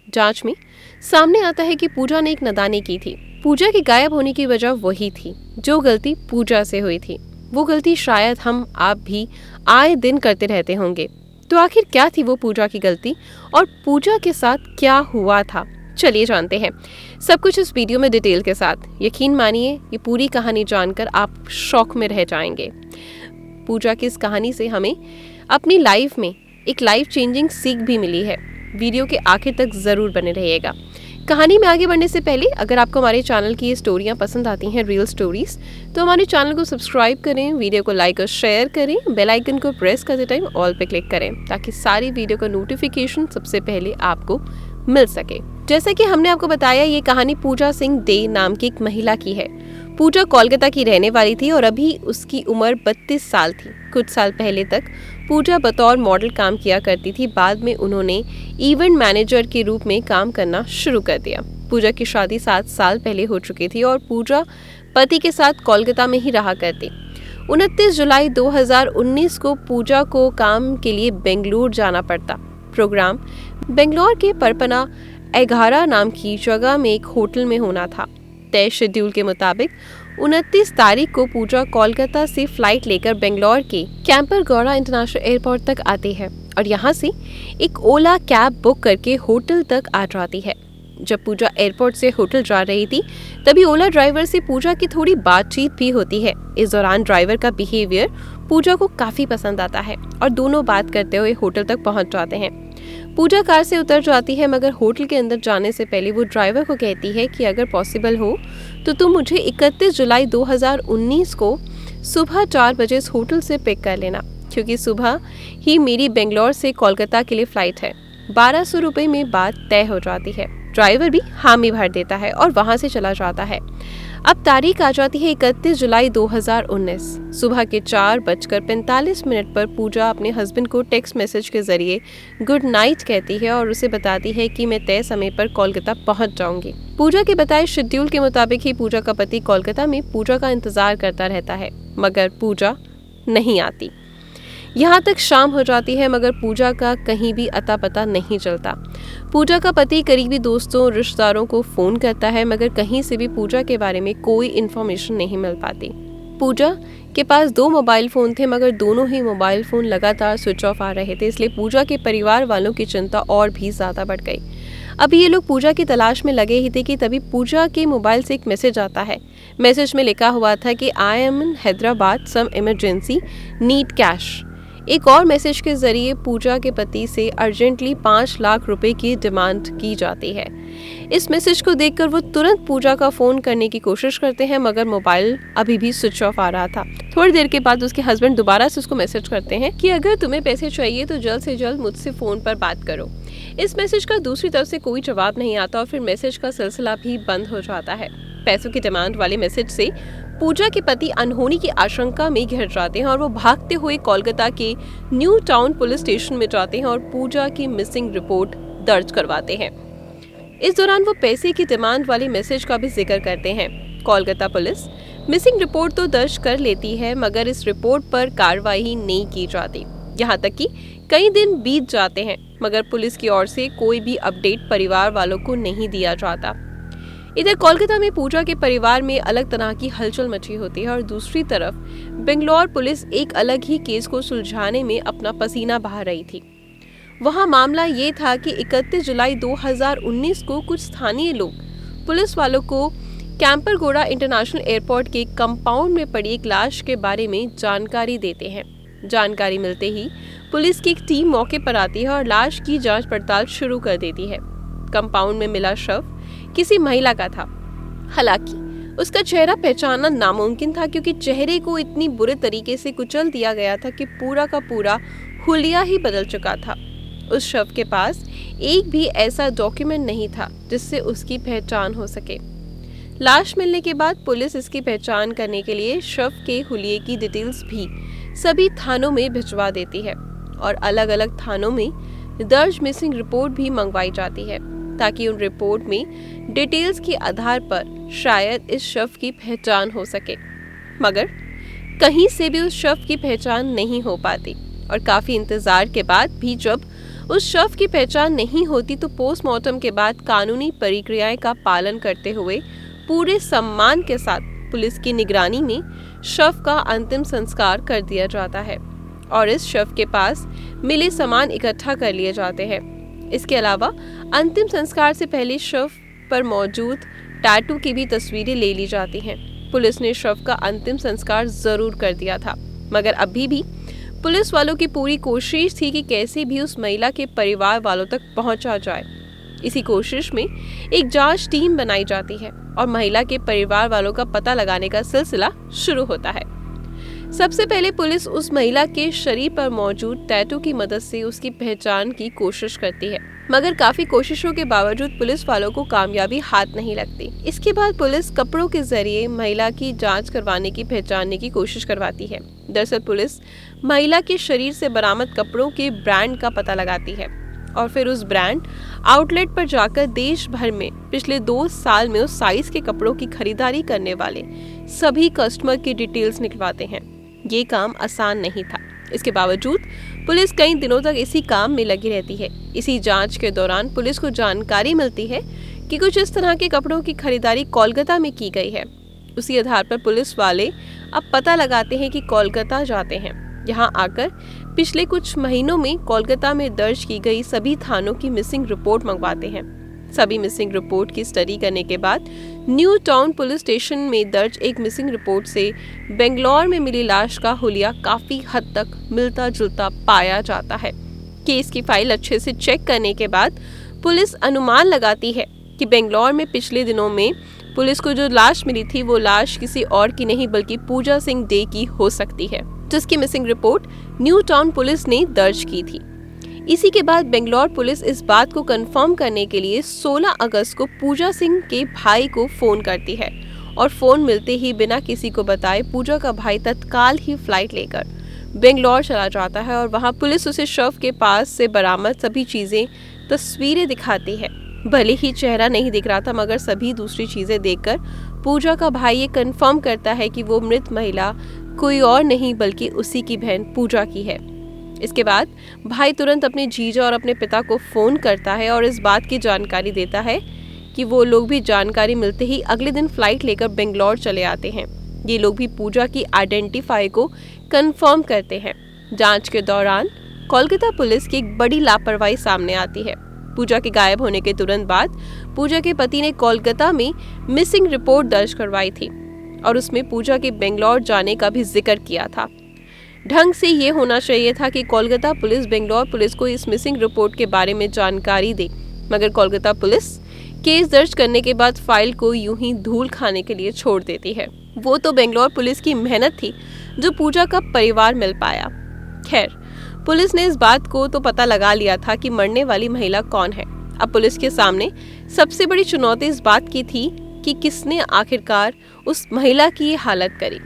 जांच में सामने आता है कि पूजा ने एक नादानी की थी। पूजा के गायब होने की वजह वही थी जो गलती पूजा से हुई थी। वो गलती शायद हम आप भी आए दिन करते रहते होंगे। तो आखिर क्या थी वो पूजा की गलती और पूजा के साथ क्या हुआ था? चलिए जानते हैं सब कुछ इस वीडियो में डिटेल के साथ। यकीन मानिए ये पूरी कहानी जानकर आप शॉक में रह जाएंगे। पूजा की इस कहानी से हमें अपनी लाइफ में एक लाइफ चेंजिंग सीख भी मिली है। वीडियो के आखिर तक जरूर बने रहिएगा। कहानी में आगे बढ़ने से पहले अगर आपको हमारे चैनल की ये स्टोरियां पसंद आती हैं, रियल स्टोरीज, तो हमारे चैनल को सब्सक्राइब करें, वीडियो को लाइक और शेयर करें, बेल आइकन को प्रेस करते टाइम ऑल पे क्लिक करें ताकि सारी वीडियो का नोटिफिकेशन सबसे पहले आपको मिल सके। जैसा कि हमने आपको बताया, ये कहानी पूजा सिंह डे नाम की एक महिला की है। पूजा कोलकाता की रहने वाली थी और अभी उसकी उम्र 32 साल थी। कुछ साल पहले तक पूजा बतौर मॉडल काम किया करती थी। बाद में उन्होंने इवेंट मैनेजर के रूप में काम करना शुरू कर दिया। पूजा की शादी 7 साल पहले हो चुकी थी और पूजा पति के साथ कोलकाता में ही रहा करती। 29 जुलाई 2019 को पूजा को काम के लिए बेंगलुरु जाना पड़ता। प्रोग्राम बेंगलोर के परपना एगारा नाम की जगह में एक होटल में होना था। तय शेड्यूल के मुताबिक 29 तारीख को पूजा कोलकाता से फ्लाइट लेकर बेंगलोर के कैंपरगौड़ा इंटरनेशनल एयरपोर्ट तक आती है और यहाँ से एक ओला कैब बुक करके होटल तक आ जाती है। जब पूजा एयरपोर्ट से होटल जा रही थी तभी ओला ड्राइवर से पूजा की थोड़ी बातचीत भी होती है। इस दौरान ड्राइवर का बिहेवियर पूजा को काफी पसंद आता है और दोनों बात करते हुए होटल तक पहुंच जाते हैं। पूजा कार से उतर जाती है मगर होटल के अंदर जाने से पहले वो ड्राइवर को कहती है कि अगर पॉसिबल हो तो तुम मुझे 31 जुलाई 2019 को सुबह 4 बजे इस होटल से पिक कर लेना, क्योंकि सुबह ही मेरी बेंगलोर से कोलकाता के लिए फ्लाइट है। 1200 रुपये में बात तय हो जाती है। ड्राइवर भी हामी भर देता है और वहां से चला जाता है। अब तारीख आ जाती है 31 जुलाई 2019। सुबह के 4:45 पर पूजा अपने हस्बैंड को टेक्स्ट मैसेज के जरिए गुड नाइट कहती है और उसे बताती है कि मैं तय समय पर कोलकाता पहुंच जाऊंगी। पूजा के बताए शेड्यूल के मुताबिक ही पूजा का पति कोलकाता में पूजा का इंतजार करता रहता है मगर पूजा नहीं आती। यहाँ तक शाम हो जाती है मगर पूजा का कहीं भी अता पता नहीं चलता। पूजा का पति करीबी दोस्तों रिश्तेदारों को फोन करता है मगर कहीं से भी पूजा के बारे में कोई इन्फॉर्मेशन नहीं मिल पाती। पूजा के पास 2 मोबाइल फोन थे मगर दोनों ही मोबाइल फोन लगातार स्विच ऑफ आ रहे थे, इसलिए पूजा के परिवार वालों की चिंता और भी ज्यादा बढ़ गई। अब ये लोग पूजा की तलाश में लगे ही थे कि तभी पूजा के मोबाइल से एक मैसेज आता है। मैसेज में लिखा हुआ था कि I am in Hyderabad, some emergency, need cash. एक और मैसेज के जरिए पूजा के पति से अर्जेंटली 5 लाख रुपए की डिमांड की जाती है। इस मैसेज को देखकर वो तुरंत पूजा का फोन करने की कोशिश करते हैं मगर मोबाइल अभी भी स्विच ऑफ आ रहा था। थोड़ी देर के बाद उसके हस्बैंड दोबारा से उसको मैसेज करते हैं कि अगर तुम्हें पैसे चाहिए तो जल्द से जल्द मुझसे फोन पर बात करो। इस मैसेज का दूसरी तरफ से कोई जवाब नहीं आता और फिर मैसेज का सिलसिला भी बंद हो जाता है। पैसों की डिमांड वाले मैसेज से पूजा के पति अनहोनी की आशंका में घिर जाते हैं और वो भागते हुए कोलकाता के न्यू टाउन पुलिस स्टेशन में जाते हैं और पूजा की मिसिंग रिपोर्ट दर्ज करवाते हैं। इस दौरान वो पैसे की डिमांड वाले मैसेज का भी जिक्र करते हैं। कोलकाता पुलिस मिसिंग रिपोर्ट तो दर्ज कर लेती है मगर इस रिपोर्ट पर कार्रवाई नहीं की जाती। यहाँ तक कि कई दिन बीत जाते हैं मगर पुलिस की ओर से कोई भी अपडेट परिवार वालों को नहीं दिया जाता। इधर कोलकाता में पूजा के परिवार में अलग तरह की हलचल मची होती है और दूसरी तरफ बेंगलोर पुलिस एक अलग ही केस को सुलझाने में अपना पसीना बहा रही थी। वहां मामला ये था कि 31 जुलाई 2019 को कुछ स्थानीय लोग पुलिस वालों को कैंपरगौड़ा इंटरनेशनल एयरपोर्ट के कंपाउंड में पड़ी एक लाश के बारे में जानकारी देते हैं। जानकारी मिलते ही पुलिस की एक टीम मौके पर आती है और लाश की जांच पड़ताल शुरू कर देती है। कंपाउंड में मिला शव किसी महिला का था। हालांकि उसका चेहरा पहचानना नामुमकिन था क्योंकि चेहरे को इतनी बुरे तरीके से कुचल दिया गया था कि पूरा का पूरा हुलिया ही बदल चुका था। उस शव के पास एक भी ऐसा डॉक्यूमेंट नहीं था जिससे उसकी पहचान हो सके। लाश मिलने के बाद पुलिस इसकी पहचान करने के लिए शव के हुलिये की डिटेल्स भी सभी थानों में भिजवा देती है और अलग अलग थानों में दर्ज मिसिंग रिपोर्ट भी मंगवाई जाती है ताकि उन रिपोर्ट में डिटेल्स के आधार पर शायद इस शव की पहचान हो सके। मगर कहीं से भी उस शव की पहचान नहीं हो पाती और काफी इंतजार के बाद भी जब उस शव की पहचान नहीं होती तो पोस्टमार्टम के बाद कानूनी प्रक्रियाएं का पालन करते हुए पूरे सम्मान के साथ पुलिस की निगरानी में शव का अंतिम संस्कार कर दिया जाता है और इस शव के पास मिले सामान इकट्ठा कर लिए जाते हैं। इसके अलावा अंतिम संस्कार से पहले शव पर मौजूद टैटू की भी तस्वीरें ले ली जाती हैं। पुलिस ने शव का अंतिम संस्कार जरूर कर दिया था, मगर अभी भी पुलिस वालों की पूरी कोशिश थी कि कैसे भी उस महिला के परिवार वालों तक पहुंचा जाए। इसी कोशिश में एक जांच टीम बनाई जाती है और महिला के परिवार वालों का पता लगाने का सिलसिला शुरू होता है। सबसे पहले पुलिस उस महिला के शरीर पर मौजूद टैटू की मदद से उसकी पहचान की कोशिश करती है, मगर काफी कोशिशों के बावजूद पुलिस वालों को कामयाबी हाथ नहीं लगती। इसके बाद पुलिस कपड़ों के जरिए महिला की जांच करवाने की पहचानने की कोशिश करवाती है। दरअसल पुलिस महिला के शरीर से बरामद कपड़ों के ब्रांड का पता लगाती है और फिर उस ब्रांड आउटलेट पर जाकर देश भर में पिछले 2 साल में उस साइज के कपड़ों की खरीदारी करने वाले सभी कस्टमर की डिटेल्स निकलवाते हैं। ये काम आसान नहीं था। इसके बावजूद पुलिस कई दिनों तक इसी काम में लगी रहती है। इसी जांच के दौरान पुलिस को जानकारी मिलती है कि कुछ इस तरह के कपड़ों की खरीदारी कोलकाता में की गई है। उसी आधार पर पुलिस वाले अब पता लगाते हैं कि कोलकाता जाते हैं। यहाँ आकर पिछले कुछ महीनों में कोलकाता में दर्ज की गई सभी थानों की मिसिंग रिपोर्ट मंगवाते हैं। सभी मिसिंग रिपोर्ट की स्टडी करने के बाद न्यू टाउन पुलिस स्टेशन में दर्ज एक मिसिंग रिपोर्ट से बेंगलोर में मिली लाश का हुलिया काफी हद तक मिलता जुलता पाया जाता है। केस की फाइल अच्छे से चेक करने के बाद पुलिस अनुमान लगाती है कि बेंगलोर में पिछले दिनों में पुलिस को जो लाश मिली थी वो लाश किसी और की नहीं बल्कि पूजा सिंह डे की हो सकती है, जिसकी missing report new town police ने दर्ज की थी। इसी के बाद बेंगलोर पुलिस इस बात को कंफर्म करने के लिए 16 अगस्त को पूजा सिंह के भाई को फोन करती है और फोन मिलते ही बिना किसी को बताए पूजा का भाई तत्काल ही फ्लाइट लेकर बेंगलोर चला जाता है और वहां पुलिस उसे शव के पास से बरामद सभी चीजें तस्वीरें दिखाती है। भले ही चेहरा नहीं दिख रहा था, मगर सभी दूसरी चीजें देखकर पूजा का भाई ये कंफर्म करता है कि वो मृत महिला कोई और नहीं बल्कि उसी की बहन पूजा की है। इसके बाद भाई तुरंत अपने जीजा और अपने पिता को फोन करता है और इस बात की जानकारी देता है कि वो लोग भी जानकारी मिलते ही अगले दिन फ्लाइट लेकर बेंगलोर चले आते हैं। ये लोग भी पूजा की आइडेंटिफाई को कंफर्म करते हैं। जांच के दौरान कोलकाता पुलिस की एक बड़ी लापरवाही सामने आती है। पूजा के गायब होने के तुरंत बाद पूजा के पति ने कोलकाता में मिसिंग रिपोर्ट दर्ज करवाई थी और उसमें पूजा के बेंगलोर जाने का भी जिक्र किया था। ढंग से ये होना चाहिए था कि कोलकाता पुलिस बेंगलोर पुलिस को इस मिसिंग रिपोर्ट के बारे में जानकारी दे, मगर कोलकाता पुलिस केस दर्ज करने के बाद फाइल को यूं ही धूल खाने के लिए छोड़ देती है। वो तो बेंगलोर पुलिस की मेहनत थी जो पूजा का परिवार मिल पाया। खैर, पुलिस ने इस बात को तो पता लगा लिया था कि मरने वाली महिला कौन है। अब पुलिस के सामने सबसे बड़ी चुनौती इस बात की थी कि किसने आखिरकार उस महिला की ये हालत करी।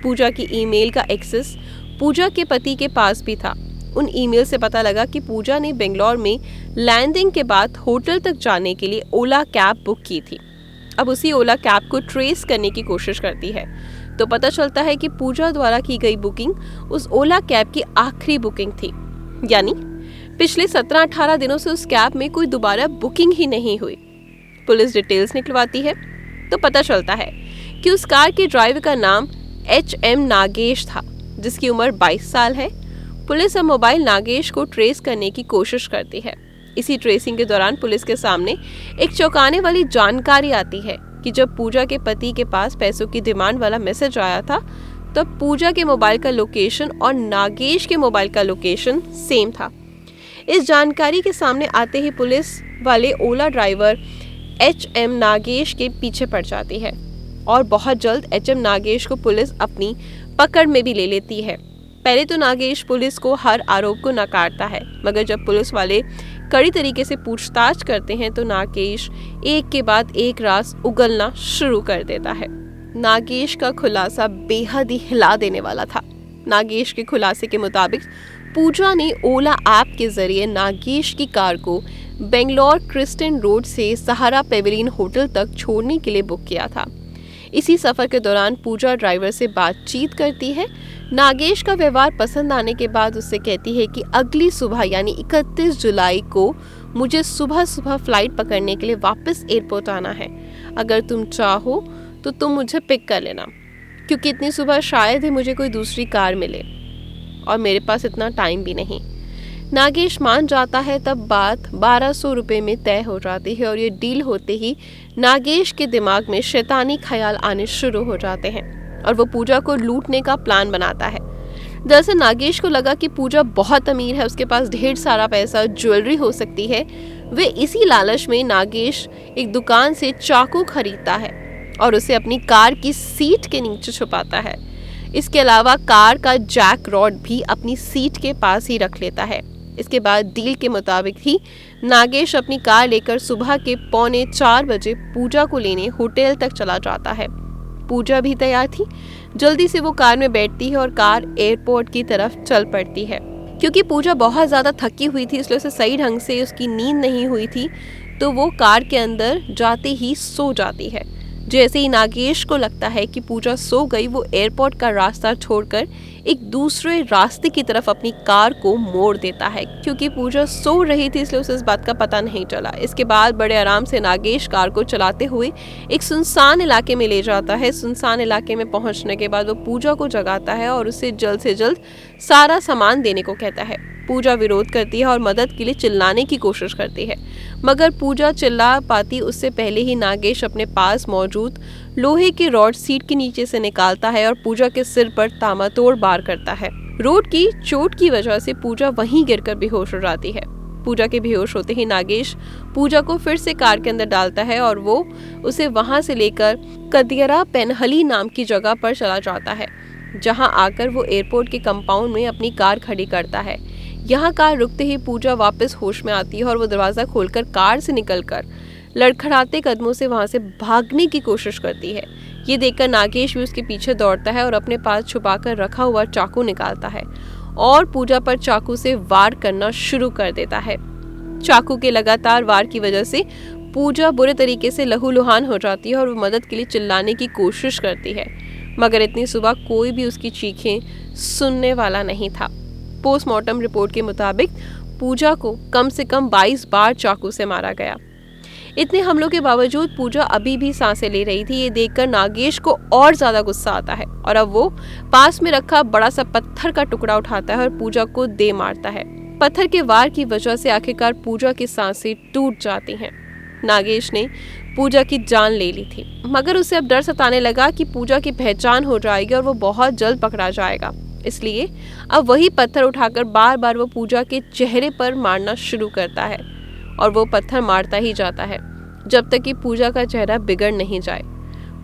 पूजा की ईमेल का एक्सेस पूजा के पति के पास भी था। उन ईमेल से पता लगा कि पूजा ने बेंगलोर में लैंडिंग के बाद होटल तक जाने के लिए ओला कैब बुक की थी। अब उसी ओला कैब को ट्रेस करने की कोशिश करती है तो पता चलता है कि पूजा द्वारा की गई बुकिंग उस ओला कैब की आखिरी बुकिंग थी, यानी पिछले 17-18 दिनों से उस कैब में कोई दोबारा बुकिंग ही नहीं हुई। पुलिस डिटेल्स निकलवाती है तो पता चलता है कि उस कार के ड्राइवर का नाम HM नागेश था, जिसकी उम्र 22 साल है। पुलिस अब मोबाइल नागेश को ट्रेस करने की कोशिश करती है। इसी ट्रेसिंग के दौरान पुलिस के सामने एक चौंकाने वाली जानकारी आती है कि जब पूजा के पति के पास पैसों की डिमांड वाला मैसेज आया था तब पूजा के मोबाइल का लोकेशन और नागेश के मोबाइल का लोकेशन सेम था। इस जानकारी के सामने आते ही पुलिस वाले ओला ड्राइवर HM नागेश के पीछे पड़ जाती है और बहुत जल्द HM नागेश को पुलिस अपनी पकड़ में भी ले लेती है। पहले तो नागेश पुलिस को हर आरोप को नकारता है, मगर जब पुलिस वाले कड़ी तरीके से पूछताछ करते हैं तो नागेश एक के बाद एक राज उगलना शुरू कर देता है। नागेश का खुलासा बेहद ही हिला देने वाला था। नागेश के खुलासे के मुताबिक पूजा ने ओला ऐप के जरिए नागेश की कार को बेंगलोर क्रिस्टन रोड से सहारा पेविलियन होटल तक छोड़ने के लिए बुक किया था। इसी सफ़र के दौरान पूजा ड्राइवर से बातचीत करती है। नागेश का व्यवहार पसंद आने के बाद उससे कहती है कि अगली सुबह यानी 31 जुलाई को मुझे सुबह सुबह फ़्लाइट पकड़ने के लिए वापस एयरपोर्ट आना है। अगर तुम चाहो तो तुम मुझे पिक कर लेना, क्योंकि इतनी सुबह शायद ही मुझे कोई दूसरी कार मिले और मेरे पास इतना टाइम भी नहीं। नागेश मान जाता है। तब बात 1200 रुपये में तय हो जाती है और ये डील होते ही नागेश के दिमाग में शैतानी ख्याल आने शुरू हो जाते हैं और वो पूजा को लूटने का प्लान बनाता है। दरअसल नागेश को लगा कि पूजा बहुत अमीर है, उसके पास ढेर सारा पैसा, ज्वेलरी हो सकती है। वे इसी लालच में नागेश एक दुकान से चाकू खरीदता है और उसे अपनी कार की सीट के नीचे छुपाता है। इसके अलावा कार का जैक रॉड भी अपनी सीट के पास ही रख लेता है। इसके बाद डील के मुताबिक ही नागेश अपनी कार लेकर सुबह के 3:45 बजे पूजा को लेने होटल तक चला जाता है। पूजा भी तैयार थी। जल्दी से वो कार में बैठती है और कार एयरपोर्ट की तरफ चल पड़ती है। क्योंकि पूजा बहुत ज़्यादा थकी हुई थी, इसलिए उसे सही ढंग से उसकी नींद नहीं हुई थी, तो वो कार के अंदर जाते ही सो जाती है। जैसे ही नागेश को लगता है कि पूजा सो गई, वो एयरपोर्ट का रास्ता छोड़कर एक दूसरे रास्ते की तरफ अपनी कार को मोड़ देता है। क्योंकि पूजा सो रही थी इसलिए उसे इस बात का पता नहीं चला। इसके बाद बड़े आराम से नागेश कार को चलाते हुए एक सुनसान इलाके में ले जाता है। सुनसान इलाके में पहुंचने के बाद वो पूजा को जगाता है और उसे जल्द से जल्द सारा सामान देने को कहता है। पूजा विरोध करती है और मदद के लिए चिल्लाने की कोशिश करती है, मगर पूजा चिल्ला पाती उससे पहले ही नागेश अपने पास मौजूद लोहे के रॉड सीट के नीचे से निकालता है और पूजा के सिर पर तामातोड़ वार करता है। रोड की चोट की वजह से पूजा वहीं गिरकर बेहोश हो जाती है। पूजा के बेहोश होते ही नागेश पूजा को फिर से कार के अंदर डालता है और वो उसे वहां से लेकर कदियरा पेनहली नाम की जगह पर चला जाता है, जहां आकर वो एयरपोर्ट के कंपाउंड में अपनी कार खड़ी करता है। यहाँ कार रुकते ही पूजा वापस होश में आती है और वो दरवाज़ा खोलकर कार से निकलकर लड़खड़ाते कदमों से वहाँ से भागने की कोशिश करती है। ये देखकर नागेश भी उसके पीछे दौड़ता है और अपने पास छुपाकर रखा हुआ चाकू निकालता है और पूजा पर चाकू से वार करना शुरू कर देता है। चाकू के लगातार वार की वजह से पूजा बुरे तरीके से लहूलुहान हो जाती है और वो मदद के लिए चिल्लाने की कोशिश करती है, मगर इतनी सुबह कोई भी उसकी चीखें सुनने वाला नहीं था। पोस्टमार्टम रिपोर्ट के मुताबिक पूजा को कम से कम 22 बार चाकू से मारा गया। इतने हमलों के बावजूद पूजा अभी भी सांसें ले रही थी। ये देखकर नागेश को और ज्यादा गुस्सा आता है और अब वो पास में रखा बड़ा सा पत्थर का टुकड़ा उठाता है और पूजा को दे मारता है। पत्थर के वार की वजह से आखिरकार पूजा की सांसें टूट जाती हैं। नागेश ने पूजा की जान ले ली थी, मगर उसे अब डर सताने लगा कि पूजा की पहचान हो जाएगी और वो बहुत जल्द पकड़ा जाएगा। इसलिए अब वही पत्थर उठाकर बार बार वो पूजा के चेहरे पर मारना शुरू करता है और वो पत्थर मारता ही जाता है जब तक कि पूजा का चेहरा बिगड़ नहीं जाए।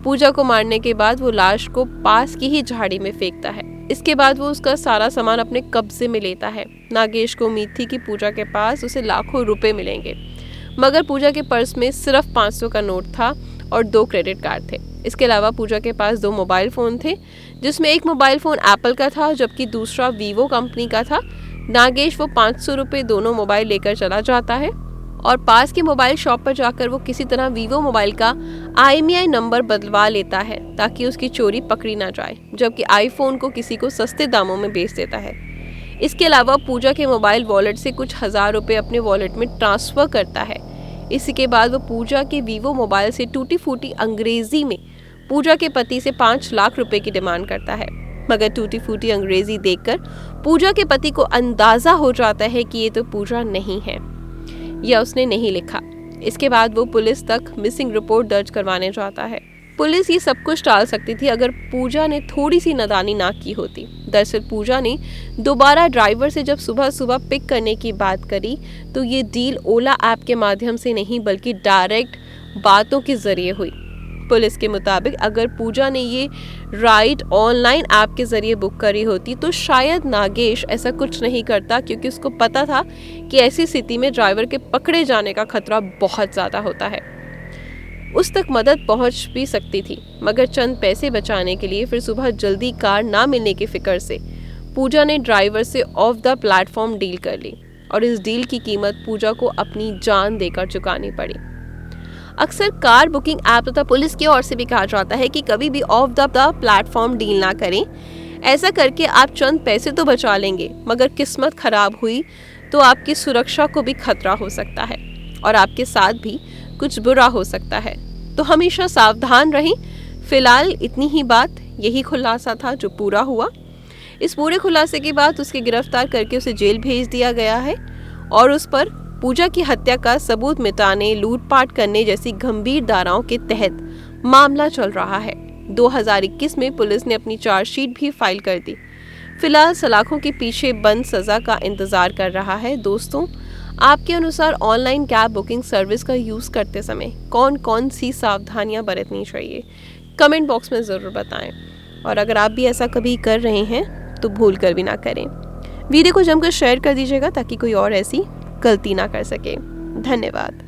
पूजा को मारने के बाद वो लाश को पास की ही झाड़ी में फेंकता है। इसके बाद वो उसका सारा सामान अपने कब्जे में लेता है। नागेश को उम्मीद थी कि पूजा के पास उसे लाखों रुपए मिलेंगे, मगर पूजा के पर्स में सिर्फ 500 का नोट था और 2 क्रेडिट कार्ड थे। इसके अलावा पूजा के पास 2 मोबाइल फ़ोन थे, जिसमें एक मोबाइल फ़ोन एप्पल का था जबकि दूसरा वीवो कंपनी का था। नागेश वो 500 रुपये दोनों मोबाइल लेकर चला जाता है और पास के मोबाइल शॉप पर जाकर वो किसी तरह वीवो मोबाइल का IMEI नंबर बदलवा लेता है ताकि उसकी चोरी पकड़ी ना जाए, जबकि आईफोन को किसी को सस्ते दामों में बेच देता है। इसके अलावा पूजा के मोबाइल वॉलेट से कुछ हज़ार रुपये अपने वॉलेट में ट्रांसफ़र करता है। इसी के बाद वो पूजा के वीवो मोबाइल से टूटी फूटी अंग्रेजी में पूजा के पति से 5 लाख रुपए की डिमांड करता है, मगर टूटी फूटी अंग्रेजी देखकर पूजा के पति को अंदाजा हो जाता है कि ये तो पूजा नहीं है या उसने नहीं लिखा। इसके बाद वो पुलिस तक मिसिंग रिपोर्ट दर्ज करवाने जाता है। पुलिस ये सब कुछ टाल सकती थी अगर पूजा ने थोड़ी सी नादानी ना की होती। दरअसल पूजा ने दोबारा ड्राइवर से जब सुबह सुबह पिक करने की बात करी तो ये डील ओला ऐप के माध्यम से नहीं बल्कि डायरेक्ट बातों के जरिए हुई। पुलिस के मुताबिक अगर पूजा ने ये राइड ऑनलाइन ऐप के जरिए बुक करी होती तो शायद नागेश ऐसा कुछ नहीं करता, क्योंकि उसको पता था कि ऐसी स्थिति में ड्राइवर के पकड़े जाने का खतरा बहुत ज़्यादा होता है। उस तक मदद पहुंच भी सकती थी, मगर चंद पैसे बचाने के लिए फिर सुबह जल्दी कार ना मिलने की फिक्र से पूजा ने ड्राइवर से ऑफ द प्लेटफॉर्म डील कर ली और इस डील की कीमत पूजा को अपनी जान देकर चुकानी पड़ी। अक्सर कार बुकिंग ऐप तथा पुलिस की ओर से भी कहा जाता है कि कभी भी ऑफ द प्लेटफॉर्म डील ना करें। ऐसा करके आप चंद पैसे तो बचा लेंगे, मगर किस्मत खराब हुई तो आपकी सुरक्षा को भी खतरा हो सकता है और आपके साथ भी कुछ बुरा हो सकता है। तो हमेशा सावधान रहें। फिलहाल इतनी ही बात, यही खुलासा था जो पूरा हुआ। इस पूरे खुलासे के बाद उसके गिरफ्तार करके उसे जेल भेज दिया गया है और उस पर पूजा की हत्या का सबूत मिटाने, लूटपाट करने जैसी गंभीर धाराओं के तहत मामला चल रहा है। 2021 में पुलिस ने अपनी चार्जशीट भी फाइल कर दी। फिलहाल सलाखों के पीछे बंद सजा का इंतजार कर रहा है। दोस्तों, आपके अनुसार ऑनलाइन कैब बुकिंग सर्विस का यूज़ करते समय कौन कौन सी सावधानियां बरतनी चाहिए, कमेंट बॉक्स में ज़रूर बताएं। और अगर आप भी ऐसा कभी कर रहे हैं तो भूल कर भी ना करें। वीडियो को जमकर शेयर कर दीजिएगा ताकि कोई और ऐसी गलती ना कर सके। धन्यवाद।